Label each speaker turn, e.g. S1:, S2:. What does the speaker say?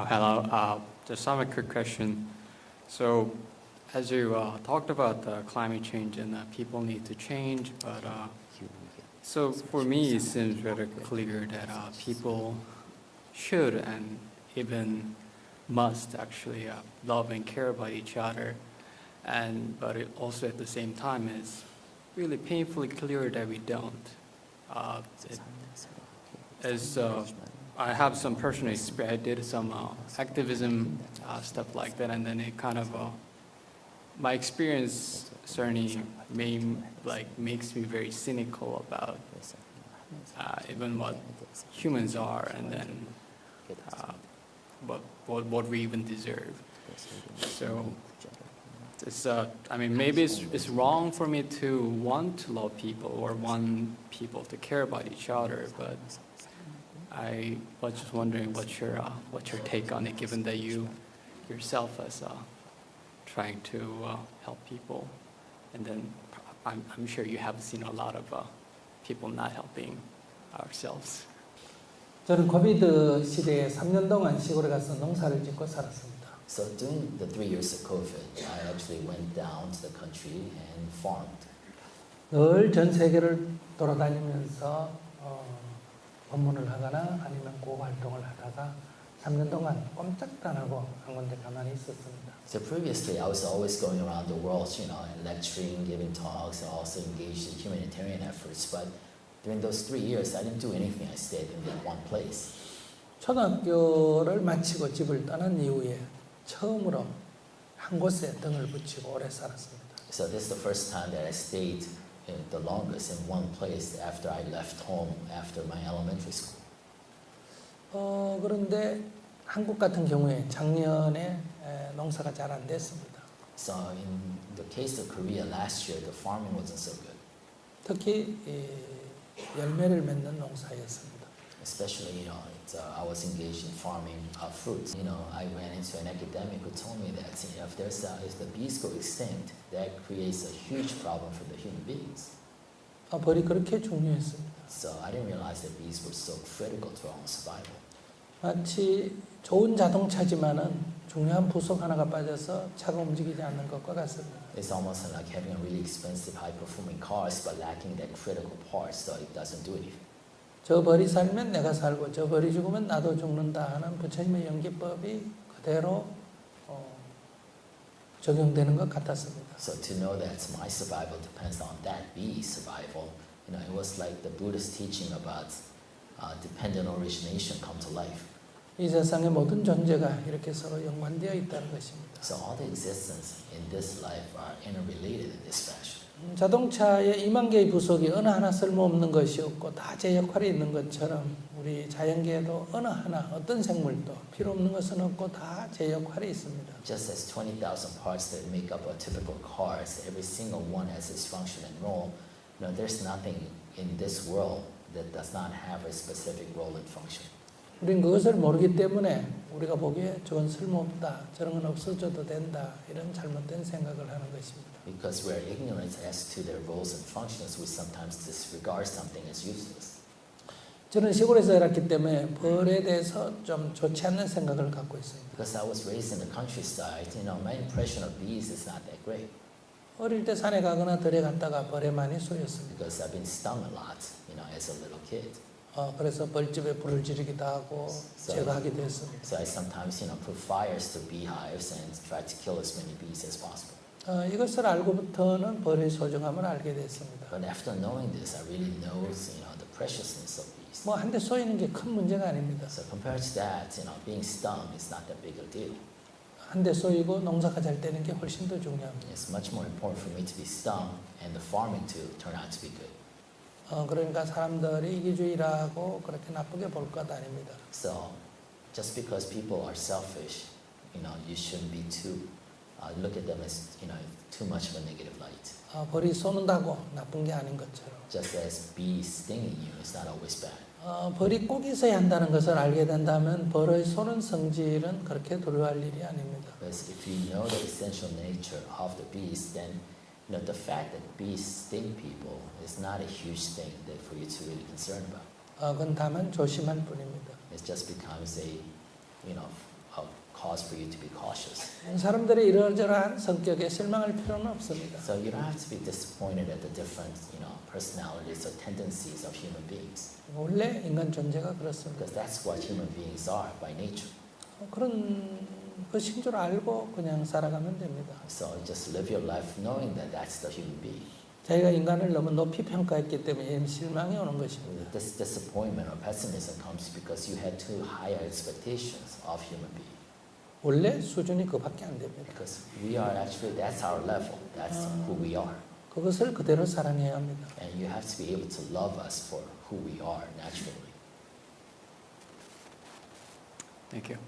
S1: Hello. Just have a quick question. So, as you talked about climate change and people need to change, but so for me it seems very clear that people should and even must actually love and care about each other, but it also at the same time is really painfully clear that we don't. As I have some personal experience. I did some activism stuff like that, and then it kind of my experience certainly makes me very cynical about even what humans are, and then what we even deserve. So it's I mean, maybe it's wrong for me to want to love people or want people to care about each other, but I was just wondering what's your take on it, given that you yourself as trying to help people, and then I'm sure you have seen a lot of people not helping ourselves.
S2: 저는 코비드 시대에 3년 동안 시골에 가서 농사를 짓고 살았습니다.
S3: So during the 3 years of COVID, I actually went down to the country and farmed.
S2: 늘 전 세계를 돌아다니면서 법문을 하거나 아니면 고 활동을 하다가 3년 동안 꼼짝도 안 하고 한 군데 가만히 있었습니다.
S3: So previously, I was always going around the world, and lecturing, giving talks, and also engaged in humanitarian efforts. But during those 3 years, I didn't do anything. I stayed in that one place.
S2: 초등학교를 마치고 집을 떠난 이후에 처음으로 한 곳에 등을 붙이고 오래 살았습니다.
S3: So this is the first time that I stayed the longest in one place after I left home after my elementary school.
S2: 그런데 한국 같은 경우에 작년에 농사가 잘 안 됐습니다.
S3: So in the case of Korea last year, the farming wasn't so good.
S2: 특히 열매를 맺는 농사였습니다.
S3: Especially, I was engaged in farming fruits. I ran into an academic who told me that if the bees go extinct, that creates a huge problem for the human beings.
S2: 벌이 그렇게 중요했습니다.
S3: So I didn't realize that bees were so critical to our own survival.
S2: 마치 좋은 자동차지만은 중요한 부속 하나가 빠져서 차가 움직이지 않는 것과 같습니다.
S3: It's almost like having a really expensive, high-performing cars, but lacking that critical part, so it doesn't do anything.
S2: 저 벌이 살면 내가 살고 저 벌이 죽으면 나도 죽는다 하는 부처님의 연기법이 그대로 적용되는 것 같았습니다.
S3: So to know that my survival depends on that bee's survival, it was like the Buddhist teaching about dependent origination come to life.
S2: 이 세상의 모든 존재가 이렇게 서로 연관되어 있다는 것입니다.
S3: So all the existence in this life are interrelated in this fashion.
S2: 자동차의 2만 개의 부속이 어느 하나 쓸모없는 것이 없고 다 제 역할이 있는 것처럼 우리 자연계에도 어느 하나 어떤 생물도 필요 없는 것은 없고 다 제 역할이 있습니다.
S3: Just as 20,000 parts that make up a typical car, every single one has its function and role. There's nothing in this world that does not have a specific role and function.
S2: 우린 그것을 모르기 때문에 우리가 보기에 저건 쓸모없다, 저런 건 없어져도 된다, 이런 잘못된 생각을 하는 것입니다.
S3: Because we're ignorant as to their roles and functions, we sometimes disregard something as useless.
S2: 저는 시골에서 자랐기 때문에 벌에 대해서 좀 좋지 않는 생각을 갖고 있습니다.
S3: Because I was raised in the countryside, my impression of bees is not that great.
S2: 어릴 때 산에 가거나 들에 갔다가 벌에 많이 쏘였습니다.
S3: Because I've been stung a lot, as a little kid.
S2: 그래서 벌집에 불을 지르기도 하고 제거하기도 했습니다.
S3: So I sometimes, put fires to beehives and try to kill as many bees as possible.
S2: 이것을 알고부터는 벌의 소중함을 알게 됐습니다.
S3: But after knowing this, I really know, the preciousness of bees.
S2: 한 대 쏘이는 게 큰 문제가 아닙니다.
S3: So compared to that, being stung is not that big a deal.
S2: 한 대 쏘이고 농사가 잘 되는 게 훨씬 더 중요합니다.
S3: It's much more important for me to be stung and the farming to turn out to be good.
S2: 그러니까 사람들이 이기주의라고 그렇게 나쁘게 볼 것 아닙니다.
S3: So, just because people are selfish, you shouldn't be too look at them as too much of a negative light.
S2: 벌이 쏘는다고 나쁜 게 아닌 것처럼.
S3: Just as bees stinging you is not always bad.
S2: 벌이 꼭 있어야 한다는 것을 알게 된다면 벌의 쏘는 성질은 그렇게 두려워할 일이 아닙니다.
S3: Because if you know the essential nature of the bees, then the fact that bees sting people is not a huge thing that for you to really concern about.
S2: 그건 다만 조심할 뿐입니다.
S3: It just becomes a cause for you to be cautious.
S2: 사람들의 이러저러한 성격에 실망할 필요는 없습니다.
S3: So you don't have to be disappointed at the different, personalities or tendencies of human beings,
S2: 원래 인간 존재가 그렇습니다.
S3: because that's what human beings are by nature.
S2: 그런 것인 줄 알고 그냥 살아가면 됩니다.
S3: So just live your life knowing that that's the human being.
S2: 자기가 인간을 너무 높이 평가했기 때문에 실망이 오는 것입니다.
S3: This disappointment or pessimism comes because you had too higher expectations of human being.
S2: 원래 수준이 그밖에 안 됩니다.
S3: Because we are actually, that's our level, that's who we are.
S2: 그것을 그대로 사랑해야 합니다.
S3: And you have to be able to love us for who we are naturally.
S1: Thank you.